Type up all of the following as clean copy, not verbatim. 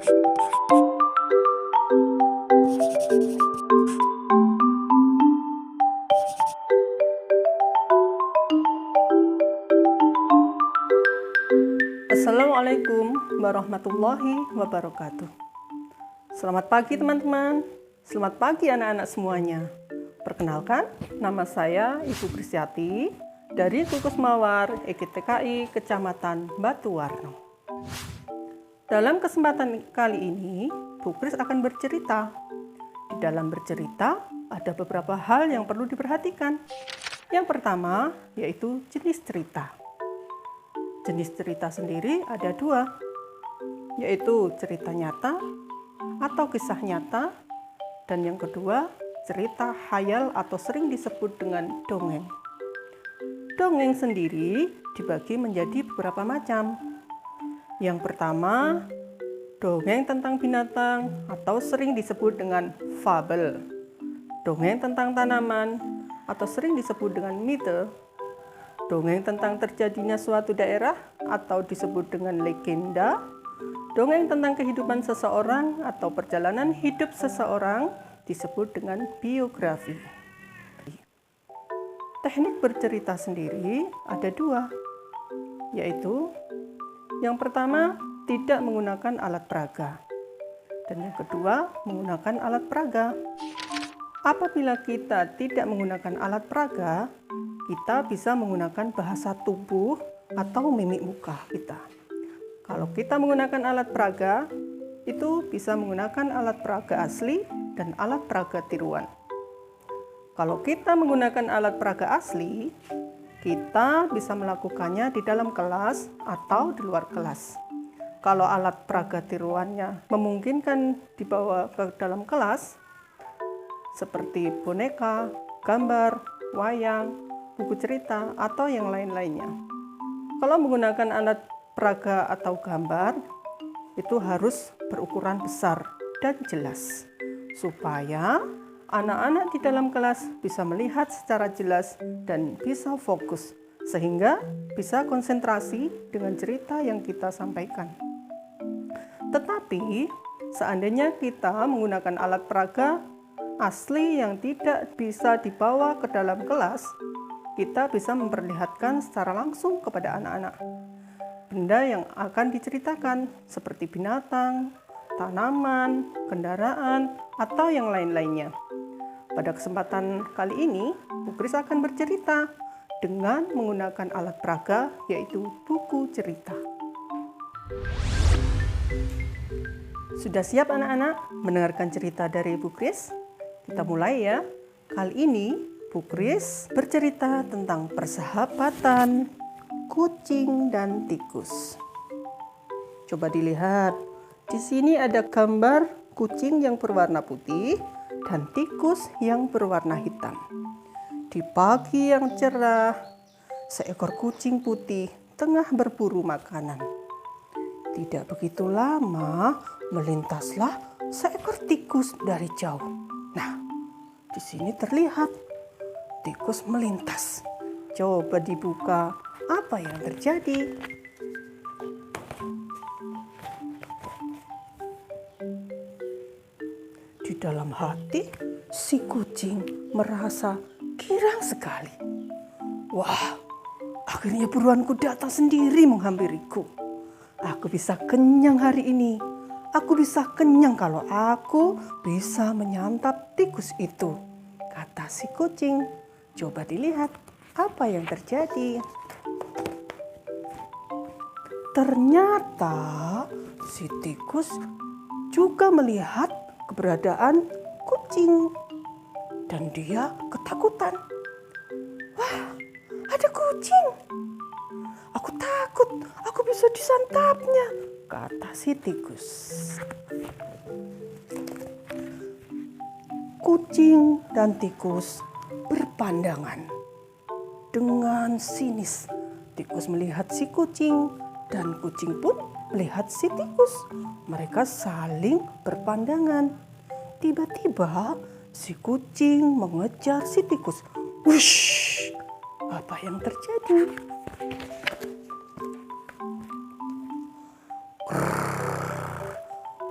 Assalamualaikum warahmatullahi wabarakatuh. Selamat pagi teman-teman. Selamat pagi anak-anak semuanya. Perkenalkan, nama saya Ibu Kristiati dari Kukus Mawar EGTKI Kecamatan Batuwarno. Dalam kesempatan kali ini, Bu Kris akan bercerita. Di dalam bercerita, ada beberapa hal yang perlu diperhatikan. Yang pertama, yaitu jenis cerita. Jenis cerita sendiri ada dua, yaitu cerita nyata atau kisah nyata, dan yang kedua, cerita khayal atau sering disebut dengan dongeng. Dongeng sendiri dibagi menjadi beberapa macam. Yang pertama, dongeng tentang binatang atau sering disebut dengan fabel. Dongeng tentang tanaman atau sering disebut dengan mite. Dongeng tentang terjadinya suatu daerah atau disebut dengan legenda. Dongeng tentang kehidupan seseorang atau perjalanan hidup seseorang disebut dengan biografi. Teknik bercerita sendiri ada dua, yaitu yang pertama tidak menggunakan alat peraga, dan yang kedua menggunakan alat peraga. Apabila kita tidak menggunakan alat peraga, kita bisa menggunakan bahasa tubuh atau mimik muka kita. Kalau kita menggunakan alat peraga, itu bisa menggunakan alat peraga asli dan alat peraga tiruan. Kalau kita menggunakan alat peraga asli, kita bisa melakukannya di dalam kelas atau di luar kelas. Kalau alat peraga tiruannya memungkinkan dibawa ke dalam kelas, seperti boneka, gambar, wayang, buku cerita, atau yang lain-lainnya. Kalau menggunakan alat peraga atau gambar, itu harus berukuran besar dan jelas, supaya anak-anak di dalam kelas bisa melihat secara jelas dan bisa fokus, sehingga bisa konsentrasi dengan cerita yang kita sampaikan. Tetapi, seandainya kita menggunakan alat peraga asli yang tidak bisa dibawa ke dalam kelas, kita bisa memperlihatkan secara langsung kepada anak-anak benda yang akan diceritakan, seperti binatang, tanaman, kendaraan, atau yang lain-lainnya. Pada kesempatan kali ini, Bu Kris akan bercerita dengan menggunakan alat peraga, yaitu buku cerita. Sudah siap anak-anak mendengarkan cerita dari Bu Kris? Kita mulai ya. Kali ini Bu Kris bercerita tentang persahabatan kucing dan tikus. Coba dilihat. Di sini ada gambar kucing yang berwarna putih dan tikus yang berwarna hitam. Di pagi yang cerah, seekor kucing putih tengah berburu makanan. Tidak begitu lama, melintaslah seekor tikus dari jauh. Nah, di sini terlihat tikus melintas. Coba dibuka, apa yang terjadi? Di dalam hati, si kucing merasa girang sekali. Wah, akhirnya buruanku datang sendiri menghampiriku. Aku bisa kenyang hari ini. Aku bisa kenyang kalau aku bisa menyantap tikus itu, kata si kucing. Coba dilihat apa yang terjadi. Ternyata si tikus juga melihat keberadaan kucing dan dia ketakutan. Wah, ada kucing. Aku takut, aku bisa disantapnya, kata si tikus. Kucing dan tikus berpandangan. Dengan sinis, tikus melihat si kucing dan kucing pun melihat si tikus. Mereka saling berpandangan. Tiba-tiba si kucing mengejar si tikus. Wush! Apa yang terjadi?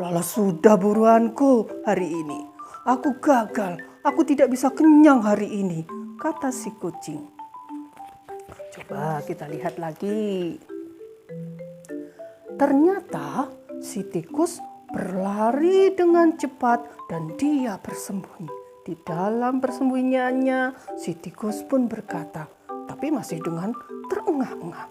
Lala sudah buruanku hari ini. Aku gagal, aku tidak bisa kenyang hari ini, kata si kucing. Coba kita lihat lagi. Ternyata si tikus berlari dengan cepat dan dia bersembunyi. Di dalam persembunyiannya, si tikus pun berkata, tapi masih dengan terengah-engah.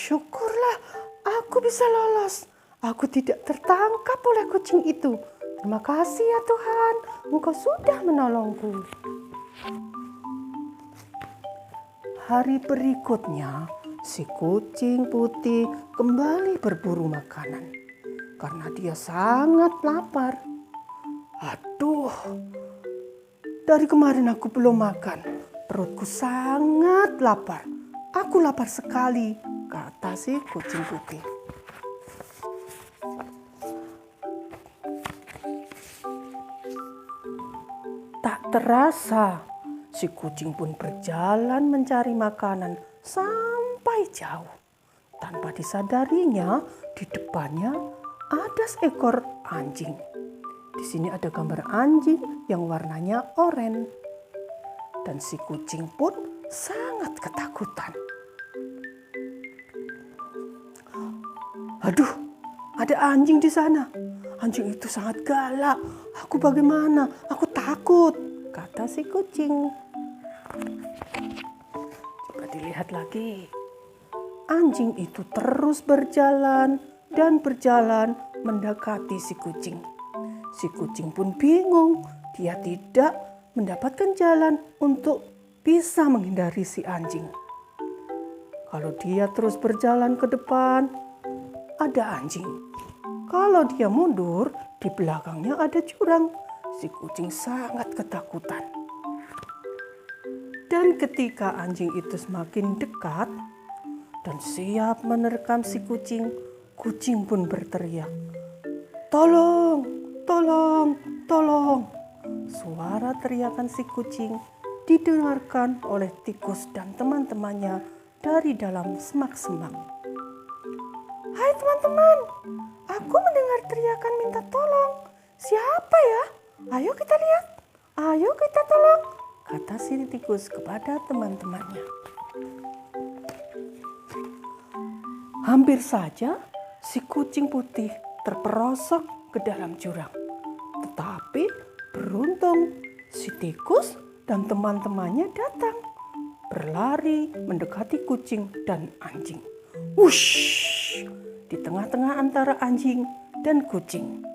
Syukurlah aku bisa lolos. Aku tidak tertangkap oleh kucing itu. Terima kasih ya Tuhan, Engkau sudah menolongku. Hari berikutnya, si kucing putih kembali berburu makanan karena dia sangat lapar. Aduh, dari kemarin aku belum makan. Perutku sangat lapar. Aku lapar sekali, kata si kucing putih. Tak terasa, si kucing pun berjalan mencari makanan sampai jauh. Tanpa disadarinya, di depannya ada seekor anjing. Di sini ada gambar anjing yang warnanya oranye. Dan si kucing pun sangat ketakutan. Aduh, ada anjing di sana. Anjing itu sangat galak. Aku bagaimana? Aku takut, kata si kucing. Coba dilihat lagi. Anjing itu terus berjalan dan berjalan mendekati si kucing. Si kucing pun bingung. Dia tidak mendapatkan jalan untuk bisa menghindari si anjing. Kalau dia terus berjalan ke depan, ada anjing. Kalau dia mundur, di belakangnya ada jurang. Si kucing sangat ketakutan. Dan ketika anjing itu semakin dekat dan siap menerkam si kucing, kucing pun berteriak, "Tolong, tolong, tolong." Suara teriakan si kucing didengarkan oleh tikus dan teman-temannya dari dalam semak-semak. "Hai teman-teman, aku mendengar teriakan minta tolong. Siapa ya? Ayo kita lihat, ayo kita tolong," kata si tikus kepada teman-temannya. Hampir saja si kucing putih terperosok ke dalam jurang. Tetapi beruntung si tikus dan teman-temannya datang, berlari mendekati kucing dan anjing. Wush! Di tengah-tengah antara anjing dan kucing.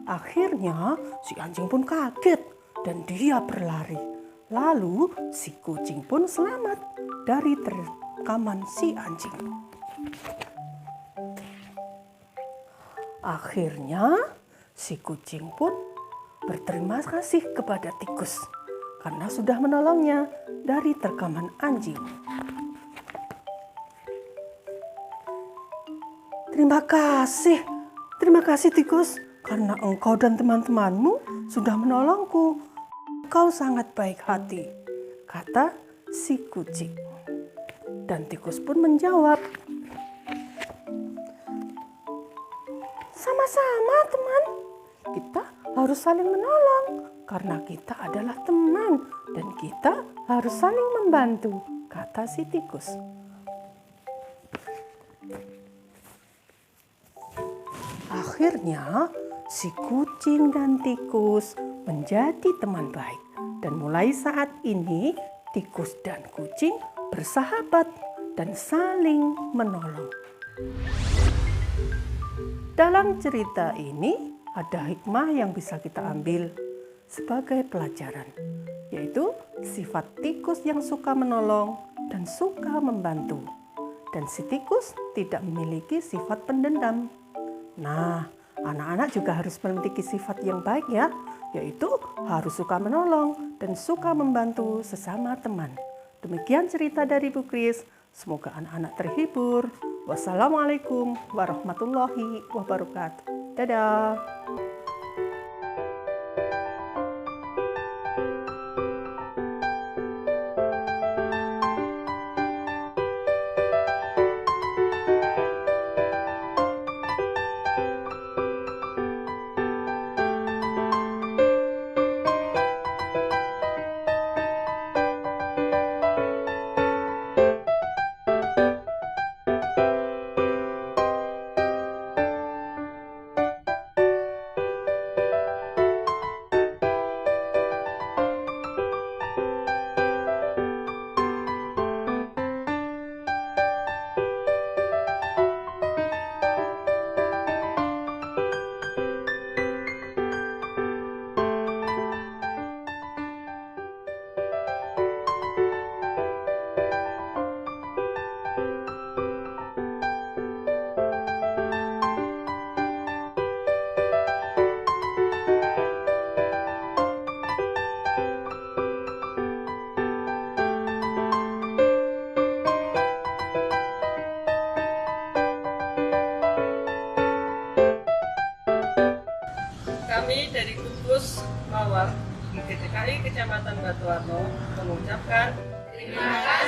Akhirnya si anjing pun kaget dan dia berlari. Lalu si kucing pun selamat dari terkaman si anjing. Akhirnya si kucing pun berterima kasih kepada tikus karena sudah menolongnya dari terkaman anjing. Terima kasih tikus, karena engkau dan teman-temanmu sudah menolongku. Kau sangat baik hati, kata si kucing. Dan tikus pun menjawab, "Sama-sama teman, kita harus saling menolong karena kita adalah teman dan kita harus saling membantu," kata si tikus. Akhirnya si kucing dan tikus menjadi teman baik dan mulai saat ini tikus dan kucing bersahabat dan saling menolong. Dalam cerita ini ada hikmah yang bisa kita ambil sebagai pelajaran, yaitu sifat tikus yang suka menolong dan suka membantu, dan si tikus tidak memiliki sifat pendendam. Nah, anak-anak juga harus memiliki sifat yang baik ya, yaitu harus suka menolong dan suka membantu sesama teman. Demikian cerita dari Bu Kris. Semoga anak-anak terhibur. Wassalamualaikum warahmatullahi wabarakatuh. Dadah. Kami dari gugus mawar GKI Kecamatan Batuwarno mengucapkan terima kasih.